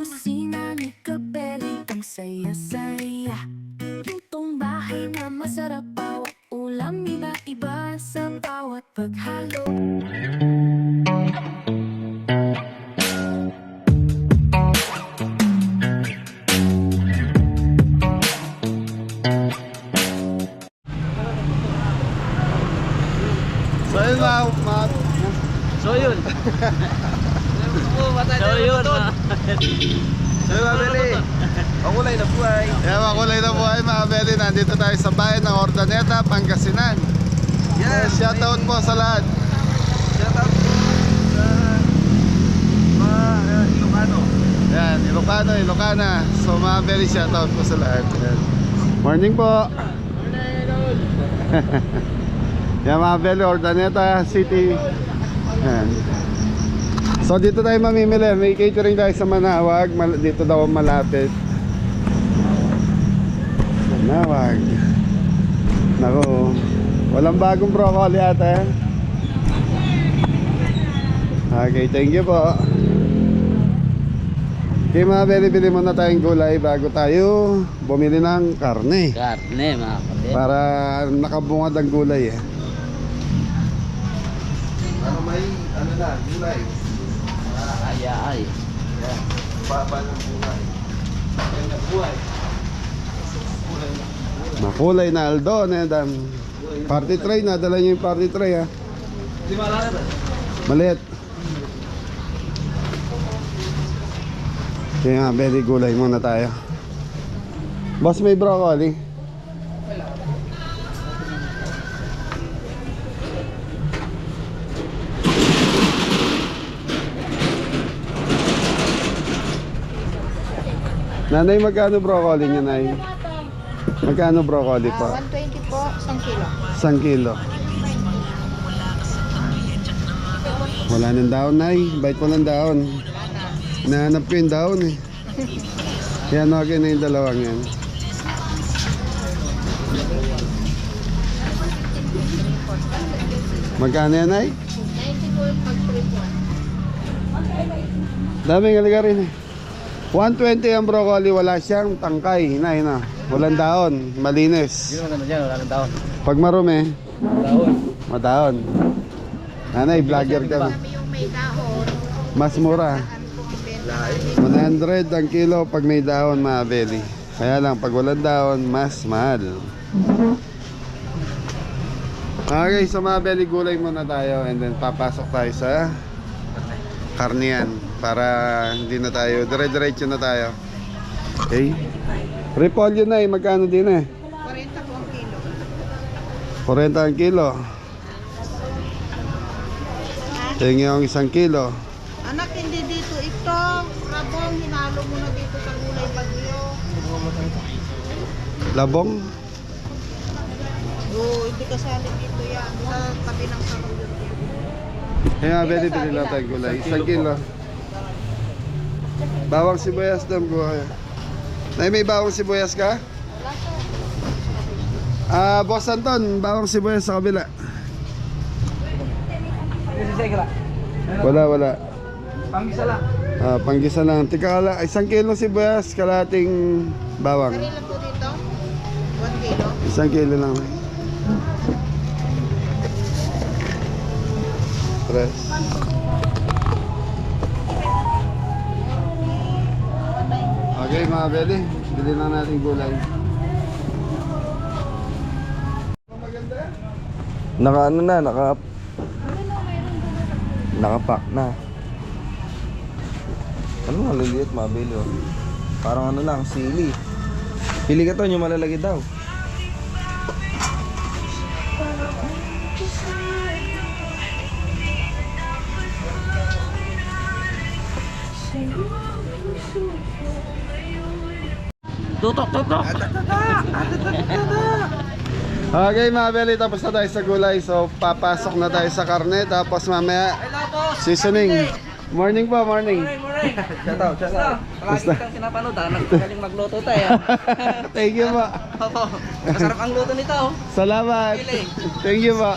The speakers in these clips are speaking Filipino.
kusina ni Kabeli, ang saya-saya. Lutong bahay na masarap, bawat ulam iba-iba sa bawat paghalo. So yun So yun. So yun mga Beli, makulay na buhay. Yeah, makulay na buhay mga Beli. Nandito tayo sa bayan ng Ordaneta, Pangasinan. Yes, Shoutout po sa lahat. Shoutout po sa mga Ilocano. Yan, Ilocano, Ilocana. So mga Beli, shoutout po sa lahat. Yan. Morning po. Yan mga Beli, Ordaneta City. Yan. So dito tayo mamimili. May catering tayo sa Manawag. Dito daw malapit. Manawag. Naku, walang bagong broccoli ata. Okay, thank you po. Okay mga Beli, bili muna tayong gulay bago tayo bumili ng karne. Karne mga kapatid. Para nakabungad ang gulay eh. Para may ano na, gulay. Ay. Yan. Baba ng gulay. Yan na buhay. Makulay na Aldo na yan. Party tray na, dala niyo yung party tray ha. Di malala ba? Maliit. Kaya nga, very gulay muna tayo. Boss, may broccoli. Nanay, magkano broccoli niya, Nay? Magkano broccoli po? 120 po, 1 kilo. 1 kilo. Wala nang daon, Nay. Bait po ng daon. Nahanap ko yung daon eh. Yan, okay na yung dalawang yan. Magkano yan, Nay? 90 po pag 3 Daming halaga rin eh. 120 ang broccoli, wala siyang tangkay, Nay, na. Walang daon, malinis. Sino naman dyan? Wala nang taon. Pag marumi, Taon. madaon. Nanay, vlogger ka. Kami yung may dahon. Mas mura. Ang po ang 100 benta namin. ang kilo pag may daon, mga Beli. Kaya lang, pag walang daon, mas mahal. Okay, so mga Beli, gulay muna tayo. And then papasok tayo sa karniyan. Para hindi na tayo, dire-diretso na tayo. Okay. Repolyo na eh, magkano din eh? 40 po ang kilo. 40 ang kilo. Tingin yung 1 kilo. Anak, hindi dito ito. Rabong, hinalo mo na dito sa gulay bagyo. Labong. Hindi kasali dito yan. Sa tabi ng sarulog yan. Kaya bili lang tayong gulay. 1 kilo. Bawang sibuyas daw ko. Nay, may bawang sibuyas ka? Boss Anton, bawang sibuyas sa kabila. Wala. Panggisa lang. Panggisa lang. Tika, 1 kilo sibuyas, kalating bawang. Kari lang po dito. 1 kilo. 1 kilo lang. Tres. Okay mga Beli, bili na natin gulay. Nakapack na. Ano nga liliit mabili oh. Parang ano lang, sili. Pili ka to, yung malalaki daw. Tutok. Okay mga Beli, tapos na tayo sa gulay. So papasok na tayo sa karne. Tapos mamaya seasoning. Morning po, morning. Shoutout. Palagi kang pinapanood ha. Nagagaling magluto tayo. Thank you po. Opo. Masarap ang luto nito. Salamat. Thank you po.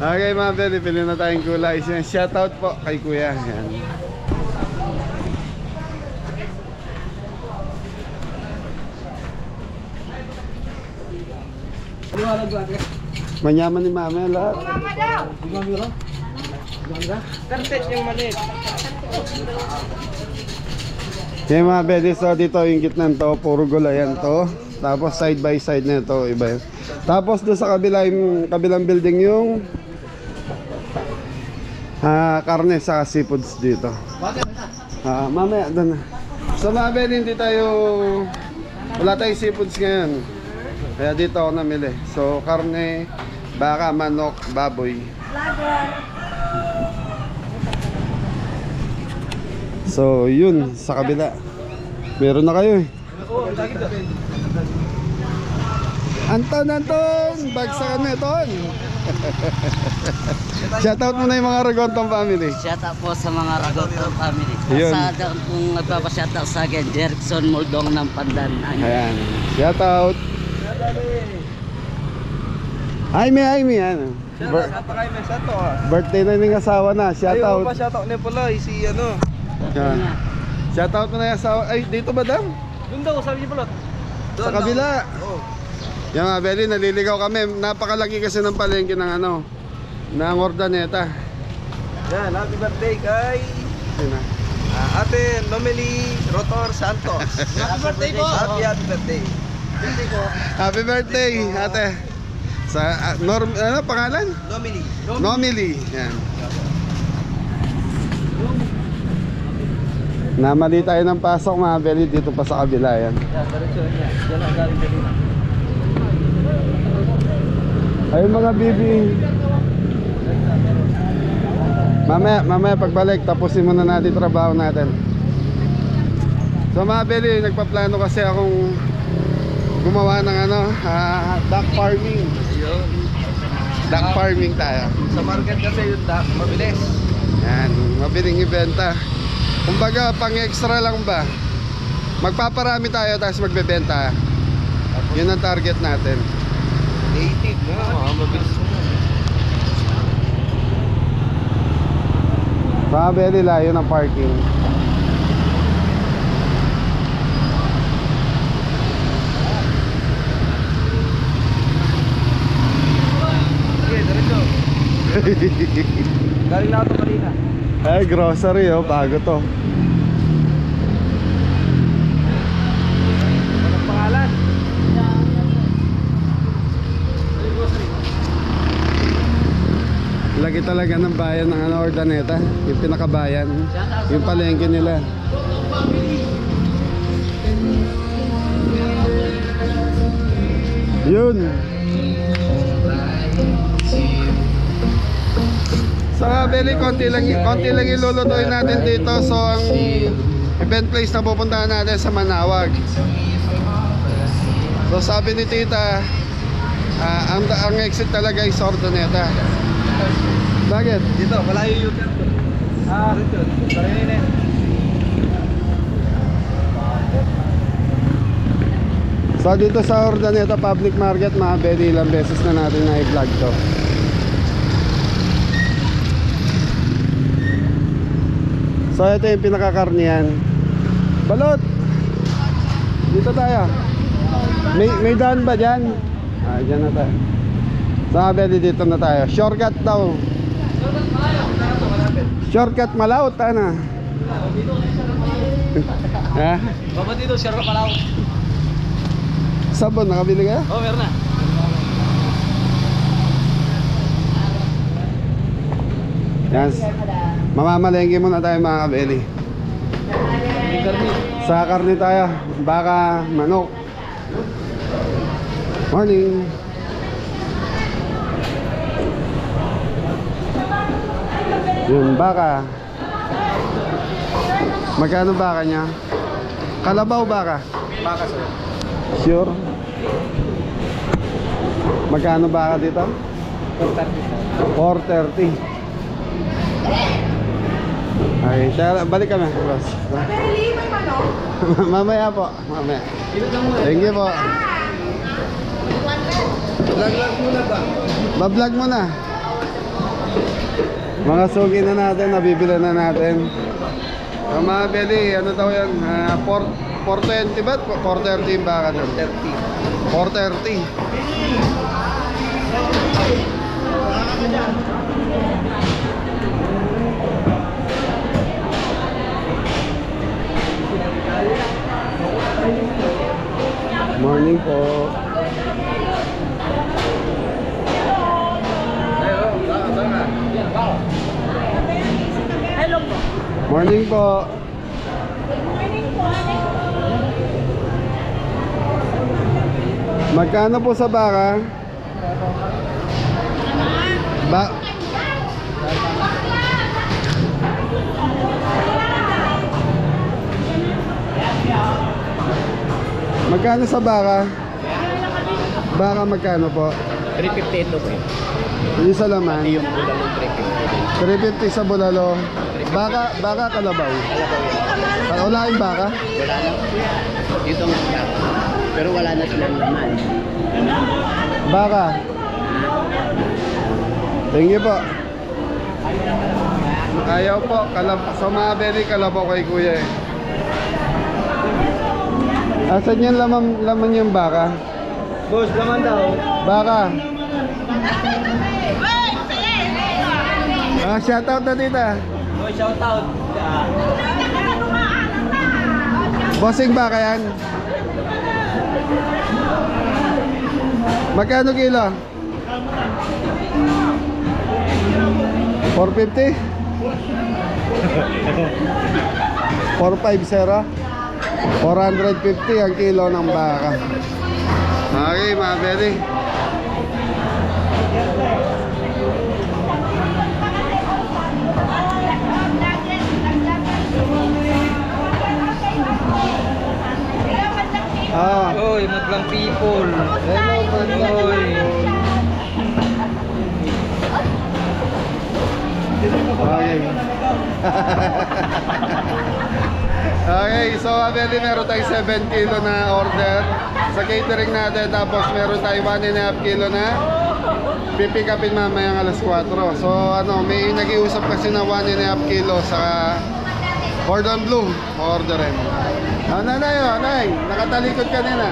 Okay mga Beli, pili na tayong gulay. Shoutout po kay Kuya. Yan. Manyaman ni mama lahat. Kartet yung maliit. Okay mga bedi, so dito yung gitnan to, puro gulayan to. Tapos side by side na ito, iba yun. Tapos doon sa kabila, yung kabilang building yung karne sa seafoods dito. Mamaya doon na. So mga bedi, hindi tayo, wala tayong seafoods ngayon. Kaya dito ako namili. So karne, baka, manok, baboy. So yun, sa kabila meron na kayo eh. Anton, bagsakan na Ton. Shoutout mo na yung mga Ragontong family. Shoutout po sa mga Ragontong family. Yun. Sa kung nagpapashoutout sa akin, Jerickson Muldong ng Pandan. Ayan, shoutout. Ay, ano. Birthday na ng asawa na, Ayaw shoutout. pa shoutout ni Puloy, si ano. Yan. Shoutout mo na yung asawa. Ay, dito ba dam? Doon daw, sabi ni Pulot. Sa kabila. Yan mga Beli, naliligaw kami. Napakalaki kasi ng palengke ng ano, ng Ordaneta. Yan, happy birthday kay Yun na. Ate Nomeli Rotor Santos. Happy birthday po. Happy birthday. Happy birthday, ate. Sa ano pangalan? Nomeli. Nomili. Yan. Namali tayo ng pasok mga Beli dito pa sa kabila yan. Ayun mga bibi. Mamaya pagbalik tapusin muna natin trabaho natin. So mga Beli, nagpaplano kasi akong gumawa ng ano, duck farming. Duck farming tayo. Sa market kasi yung duck, mabilis. Yan, mabiling ibenta. Kumbaga, pang extra lang ba? Magpaparami tayo tapos magbebenta. Yun ang target natin. Native na, mabilis mo. Mga Beli, layo ng parking. Okay, diretso. Galing na ako kanina. Ay, grocery oh, bago to. Anong pangalan? Lagi talaga ng bayan ng ano, Ordaneta, yung pinakabayan, yung palengke nila. Yun. So Beli, konti lang ilulutuin natin dito. So ang event place na pupuntahan natin sa Manawag. So sabi ni Tita, ang exit talaga ay Ordaneta. Bakit? Dito, malayo yung dito. Parang yun. So dito sa Ordaneta Public Market mga Beli, ilang beses na natin na-vlog to. So ito yung pinakakarnihan. Balot! Dito tayo. May daan ba dyan? Dyan na tayo. So mga Beli, dito na tayo. Shortcut daw. Shortcut Malaut, ano? Ha? Baba dito, share ka pala ako. Sabon, nakabili ka? Oh, meron na. Yan. Mamamalengke muna tayo mga kabeli. Sa karne tayo. Baka, manok. Morning. Yun, baka. Magkano baka niya? Kalabaw baka? Baka sir. Sure? Magkano baka dito? 430. Okay, balik kami, boss. Mamaya po, mamaya. Thank you po. Lag muna ba? Bablog mo na. Mga sugi na natin, nabibila na natin. Mga Beli, ano daw yan? 420 ba? 430 yung baka doon. 30. 430. Morning po. Magkano po sa baka? Ba Magkano sa baka? Baka magkano po? 350 ito po. Yung sa laman? Yung bulalong 350. 350 sa bulalo. Baka kalabaw. Wala yung baka? Wala na. Dito ang stock. Pero wala na silang laman. Baka. Thank you po. Ayaw po. Sa mga beli kalabaw kay kuya eh. Asan yung laman yung baka? Boss, laman daw. Baka. Shoutout na tita. Oh, shout out. Bossing baka yan. Magkano kilo? 450? 450? 450 ang kilo ng baka. Okay, mga beri. Oy, madlang people. Hello, Oy. Okay. Okay, so Abeli, meron tayong 7 kilo na order sa catering natin. Tapos meron tayong 1.5 kilo na pipick upin mamayang alas 4. So ano, may nag-iusap kasi na 1.5 kilo sa Cordon Bleu orderin. Nanay, nanay, nakatalikod kanina.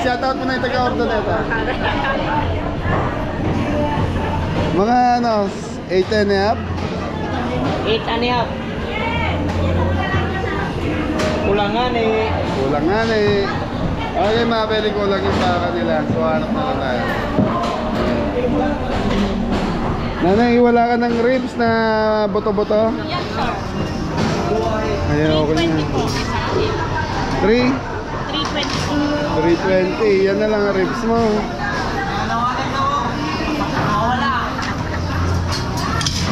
Shoutout mo na yung taga-order nito. Mga ano, 8.5? 8.5. Kulangan eh. Kulangan eh. Okay, mga pwede kulang yung baka nila. So, hanap na lang tayo. Nanay, wala ka ng ribs na buto-buto? Yes, sir. Ayan, okay na. 3? 320. 320. Yan na lang ang ribs mo.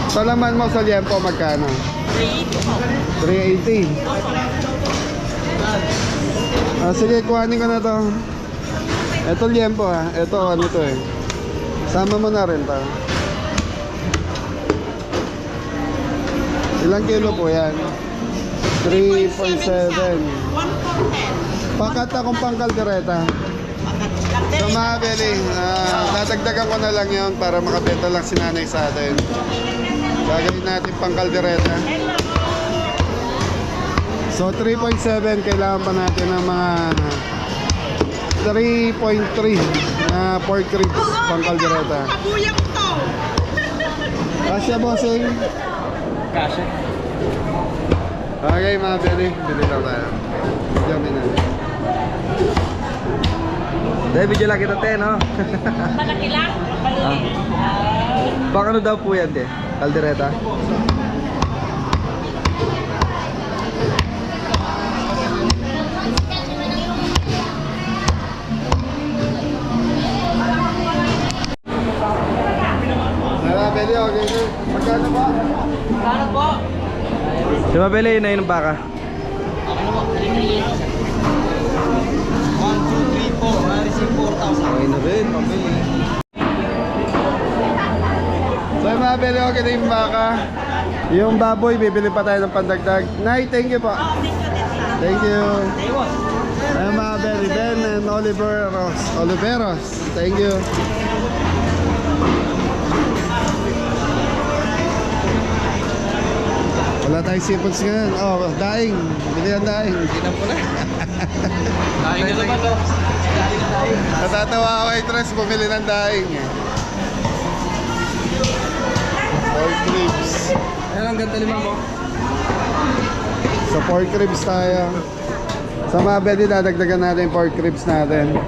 Sa laman mo sa liempo, magkano? 380. Sige, kuhanin ko na to. Ito liempo ha. Ito ano to eh. Sama mo na rin to. Ilang kilo po yan? 3.7. Pakat akong pangkaldereta. Sa mga beli, dadagdagan ko na lang yun para makabenta lang si nanay sa atin. Gagawin natin pangkaldereta. So 3.7, kailangan pa natin ng mga 3.3 na pork ribs pangkaldereta. Kabuyang to. Kasya bossing? Kasha. Okay mga beli, bili lang tayo. Diyan na. Dahil video lang kita, te, no? Malaki lang. Baka ano daw po yan, te? Kaldereta? Beli, okay. Magkano ba? Kano po? Si Mabeli, yun na yun ang baka. Okay na rin, Mabeli. So mga beli, okay na yung baka. Yung baboy, bibili pa tayo ng pandagdag. Nay, thank you po. Thank you. Ay mga beli, Ben and Oliveros. Thank you. Wala tayong seafoods ngayon. Oh, daing. Bili ang daing. Hindi na po na. Kain na naman, no? Natatawa ako kay Tres, bumili ng daing. Pork ribs. Ayan ang ganda naman mo. Sa pork ribs tayo. Sa mga bedi, dadagdagan natin yung pork ribs natin.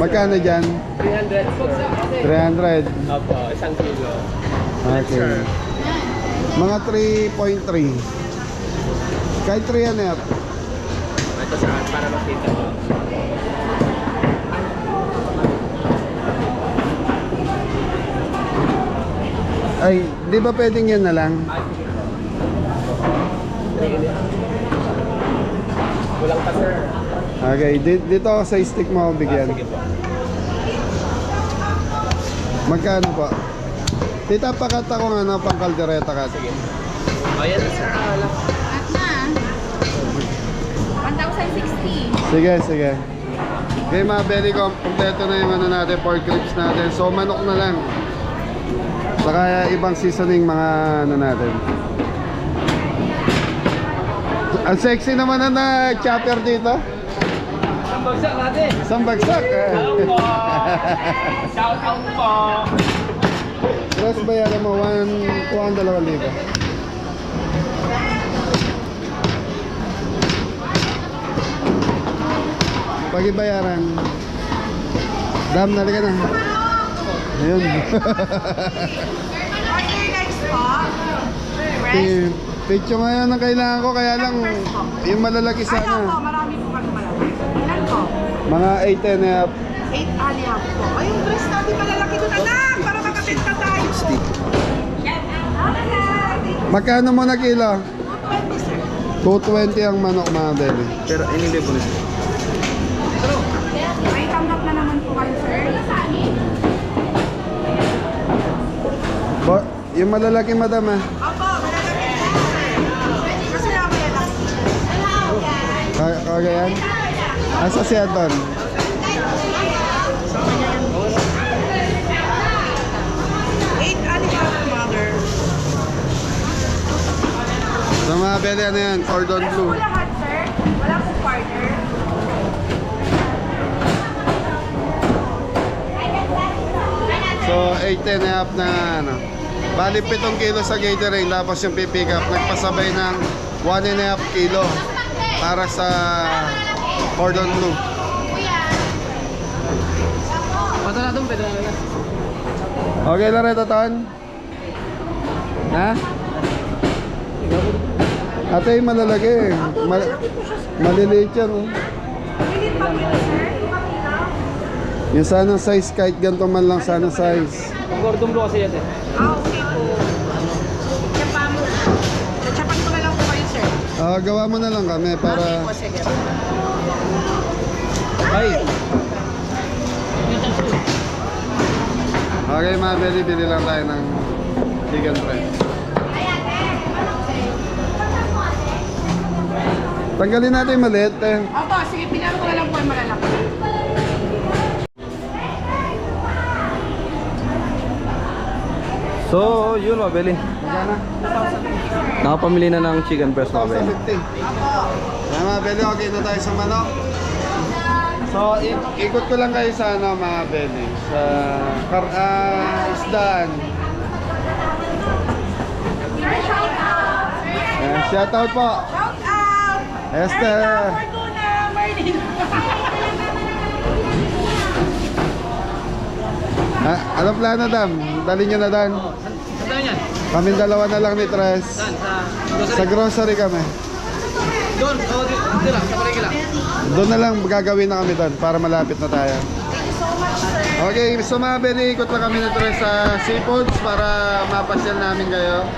Magkano dyan? 300 sir. 300. Opo, 1 kilo. Okay. Mga 3.3. Kahit 3 yan eh. Ito sa para makita. Ay, di ba pwedeng yan na lang? Kulang pa sir. Okay, dito ako sa stick mo ako bigyan. Sige po. Magkano po? Tita, pakata ko nga na pang kaldereta ka. Sige. O yan na sir. At na. 1,060. Sige, sige. Okay mga belly ko, kompleto na yung ano natin, pork ribs natin. So manok na lang. Saka ibang seasoning mga ano natin. Ang sexy naman na chopper dito. Ang bagsak natin. Isang bagsak. Hello po. Shout out po. Plus bayaran mo 2,000. Pagibayaran. Dam, nalika na. Ayun. Order next po. Picture ngayon ang kailangan ko, kaya lang yung malalaki Ano po, sana. marami po kami malalaki. Ilan po? Mga 8 and a half. 8 alihap po. Ay, yung dress natin malalaki doon, anak! Para makabenta tayo. Magkano mo na kilo? 220, sir. 220 ang manok mga belly. Pero hindi po nito. May tanggap na naman po kayo, sir. Yung malalaki madam ah. Opo, malalaki po, sir. Kasi ako yan lang. Kagayan? Asa si Anton? 8 alihap, mother. So mga belly ano yan? Cordon Yes po blue. lahat, sir. Wala po partner. So 8 and a half na ano. Bali 7 kilo sa catering, tapos yung pipick up nagpasabay ng 1 and a half kilo para sa cordon blue. Pata na doon, pwede na lang. Okay lang rin Ton? Ha? Ate yung malalaki eh. Maliliit yan oh. Pilit pa po ito, sir. Yung sana size, kahit ganito man lang sana size. Ang gordong blue kasi yan eh. Okay po. Tsapa mo. Tsapan ko na lang po kayo, sir. Gawa mo na lang kami Okay para... po, sige. Ay! Okay mga belly, bili lang tayo ng chicken breast. Tanggalin natin yung maliit eh. Opo, sige, pinaro ko na lang po yung malalaki. So, yun mga belly. Magkano? Nakapamili na ng chicken breast mga belly. 1,050. Kaya mga belly, okay na tayo sa manok. So, ikot ko lang kayo sa ano mga belly. Sa isdaan. Shout out po. Shout out! Esther. Fortuna, Marlene. Anong plano, Dam? Dali nyo na, Dan. Saan yan? Kami dalawa na lang ni Tres. Saan? Sa grocery kami. Doon. O, dito lang. Sa palengke lang. Doon na lang gagawin na kami doon para malapit na tayo. Okay, so mga belly, ikot lang kami ni Tres sa Seafoods para mapasyal namin kayo.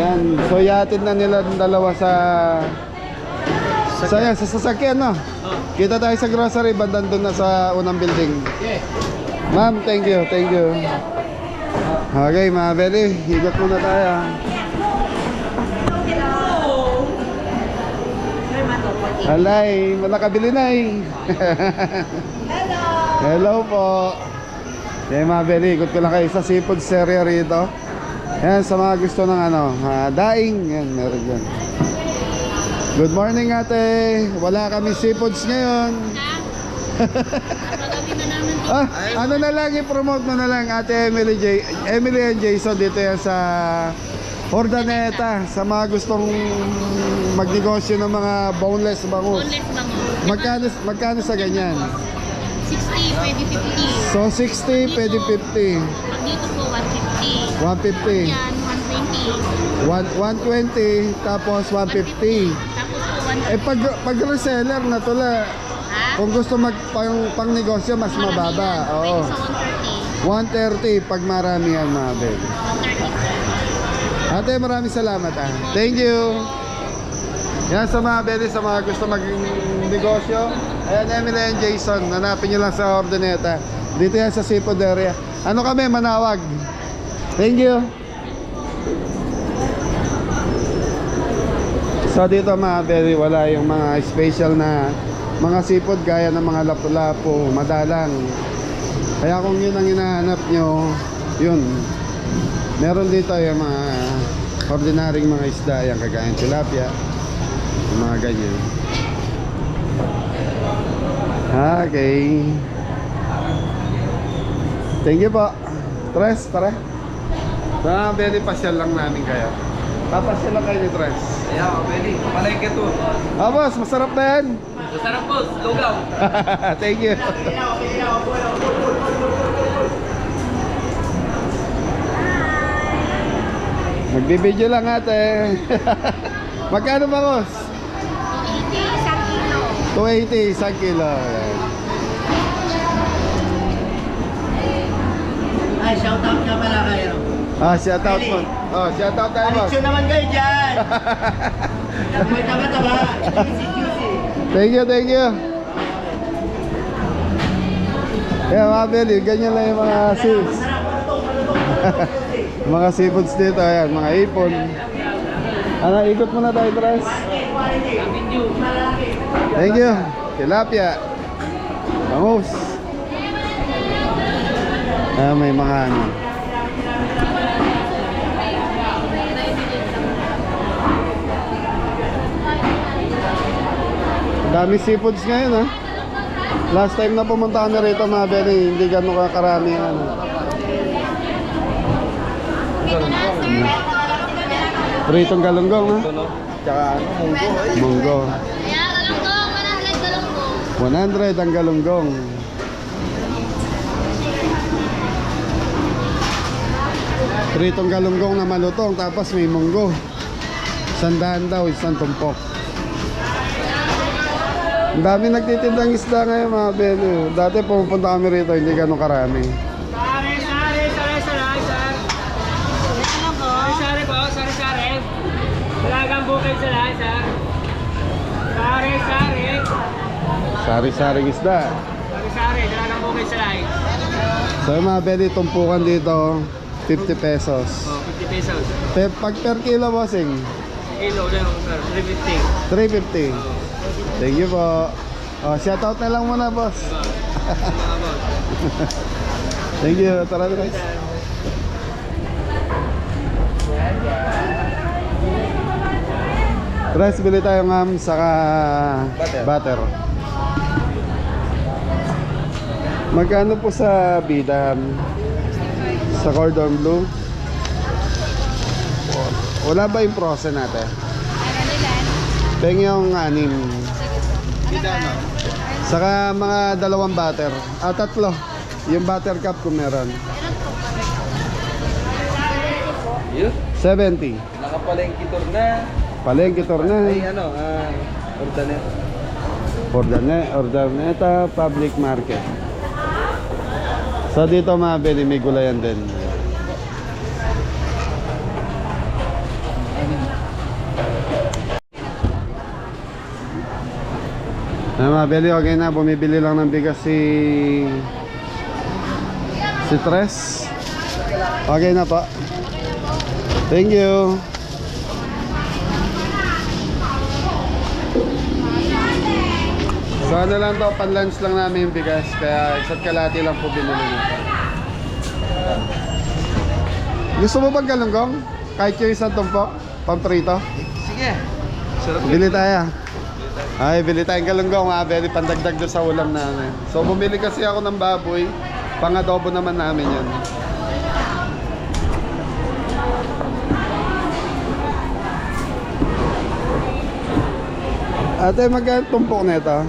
Yan, so ihatid na nila ng dalawa sa sasakyan, no? Kita tayo sa grocery, bandan doon na sa unang building. Ma'am, thank you, thank you. Okay, mga belly, higot muna tayo. Alay, wala kabili na eh. Hello po. Yan mga belly, ikot ko lang kayo sa seafood area rito. Yan, sa mga gusto ng ano, daing, yan, meron dyan. Good morning ate. Wala kami seafoods ngayon. Ano na lang, i-promote mo na lang ate Emily and Jason dito yan sa Ordaneta. Sa mga gustong magnegosyo ng mga boneless bangus. Magkano sa ganyan? 60, pwede 50. So 60, pwede 50. Pag dito po, 150. 150. Yan, 120. 120 tapos 150. Tapos po, Pag reseller na tula, kung gusto pang negosyo mas mababa. Oo. Sa 130. 130 pag marami yan mga bel. 130. Ate, maraming salamat ah. Thank you. Yan sa mga beli, sa mga gusto maging negosyo. Ayan, Emily and Jason. Hanapin nyo lang sa Ordoneta. Dito yan sa Seafood area. Ano kami, Manawag. Thank you. So dito mga beli, wala yung mga special na mga seafood gaya ng mga lapu-lapu, madalang. Kaya kung yun ang hinahanap nyo, yun. Meron dito yung mga ordinaryong mga isda, yung kagayang tilapia, yung mga ganyan. Okay. Thank you po. Tres, tara. Sa very pasyal lang namin kayo. Papasyal lang kayo ni Tres. Ayan, pwede. Palengke to. Ah, boss, masarap na yan. Masarap po, lugaw. Thank you. Magbibideo lang ate. Magkano ba, boss? 280, 1 kilo. Ayan. Ay, shout out nga pala kayo. Ah, shout out po. Oh, shout out tayo, boss. Alexio naman kayo dyan. May taba-taba. Juicy. Thank you, thank you. Yeah, mga beli, ganyan lang yung mga seeds. Mga seafoods dito, ayan, mga ipon. Ano, ikot muna tayo, Tres. Thank you. Tilapia. Bangus. Ah, may mga ano. Dami seafoods ngayon ha. Last time na pumunta kami rito mga beli, hindi gano'n kakarami ano. Pritong galunggong ha. Tsaka ano, munggo. Munggo. Kaya galunggong, 100 galunggong. 100 ang galunggong. Pritong galunggong na malutong, tapos may munggo. 100 daw, isang tumpok. Ang dami nagtitindang isda ngayon mga belo. Dati pumupunta kami rito, hindi gano'ng karami. Sari-sari po. Talagang bukid sa lahat, sir. Sari-sari. Sari-saring isda. Sari-sari, talagang bukid sa lahat. So yung mga beli, tumpukan dito, 50 pesos. Oh, 50 pesos. Pag per kilo, bossing, Kilo lang, sir. 350. 350. Thank you po. Oh, shoutout na lang muna, boss. Thank you. Tara, guys. Tres, bili tayo ngam saka butter. Magkano po sa bidam? Sa cordon bleu? Wala ba yung frozen natin? Peng yung 6. Saka mga 2 butter. 3. Yung butter cup kung meron. Yun. 70. Nakapalengke tour na. Palengke tour na. Ay, ano, Ordaneta. Ordaneta Public Market. So dito mabili, may gulayan din. Mabili, okay na, bumibili lang ng bigas si Tres. Okay na po. Thank you. So ano lang to, pan-lunch lang namin yung bigas, kaya isa't kalahati lang po binili nito. Gusto mo bang galunggong? Kahit yung isang tumpok, pamprito? Sige. Sarap. Bili tayo. Ay, bili tayong galunggong, bili pandagdag doon sa ulam namin. So bumili kasi ako ng baboy, pang-adobo naman namin yan. Ate, magkano tumpok na ito?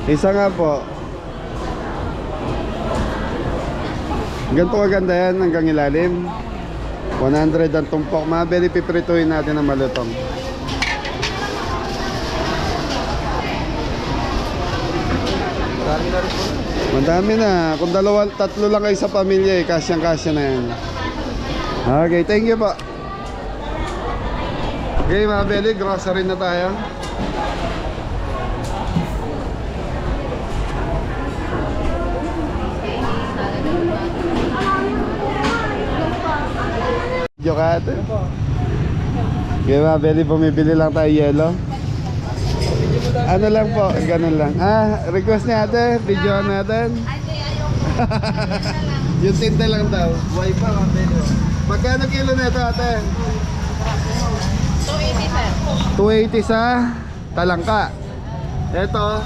Isa nga po. Ganito kaganda yan hanggang ilalim. 100 ang tumpok. Mga belly, piprituhin natin ng malutong. Dami na rin po. Madami na. Kung tatlo lang kayo sa pamilya eh, kasyang-kasya na yan. Okay, thank you po. Okay mga belly, grocery na tayo. Video ka ate? Okay mga belly, bumibili lang tayo yelo. Ano lang po, ganun lang. Request niya ate, video natin. Yung tinta lang daw. Buhay pa, mga belly. Magkano kilo nito ate? 280 sir. 280 sa talangka. Ito,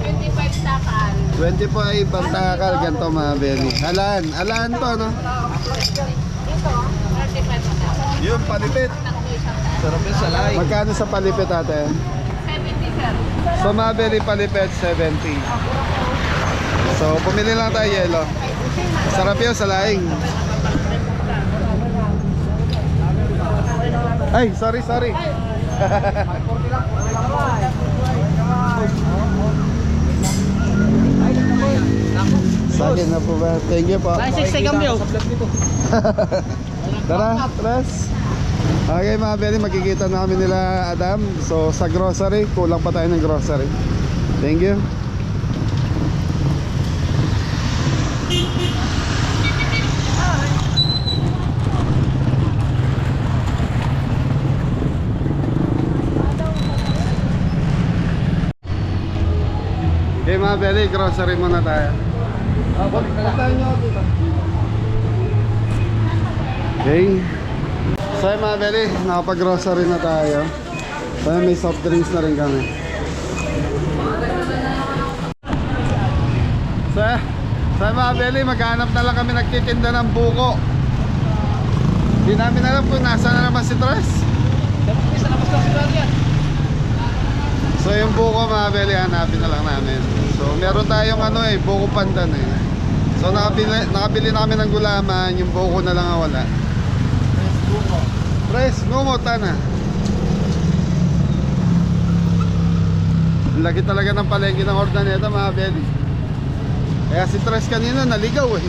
25 takal. 25 ang takal, ganito mga belly. Alaan to no? Ito, 35 takal. Yung palipit. Sarap yung salay. Magkano sa palipit ate? 70 sir. So mga belly palipit, 70. So pumili lang tayo yelo. Sarap yun sa laing. Ay, sorry. Sa akin na po ba? Thank you po. Tara, tres. Okay mga belly, magkikita na kami nila Adam. So sa grocery, kulang pa tayo ng grocery. Thank you. Okay mga belly, grocery muna tayo. Okay. So mga belly, nakapag-grocery na tayo. So may soft drinks na rin kami. So mga belly, maghanap na lang kami nagtitinda ng buko. Hindi namin alam kung nasa na naman si Tres. So yung buko mga belly, hanapin na lang namin. So meron tayong buko pandan eh. So nakabili na kami ng gulaman, yung buko na lang ang wala. Tres, ngumutan na. Lagi talaga ng palengke ng Ordaneta mga belly. Kaya si Tres kanina naligaw eh.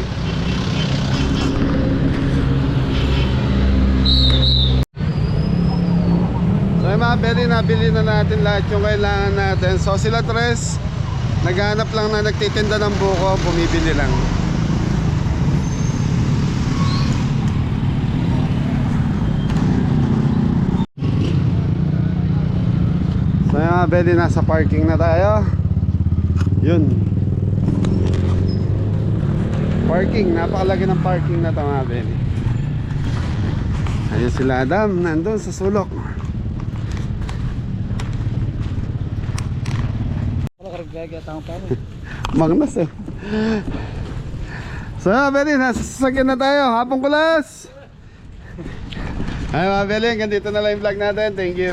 So mga belly, nabili na natin lahat yung kailangan natin. So sila Tres, naghanap lang na nagtitinda ng buko, bumibili lang. So mga belly, nasa parking na tayo. Yun. Parking, napakalaki ng parking na ito mga belly. Ayun sila Adam, nandun sa sulok. Magnas eh. So mga belly, nasa sasakyan na tayo. Hapong kulas. Ay mga belly, hanggang dito na lang yung vlog natin. Thank you.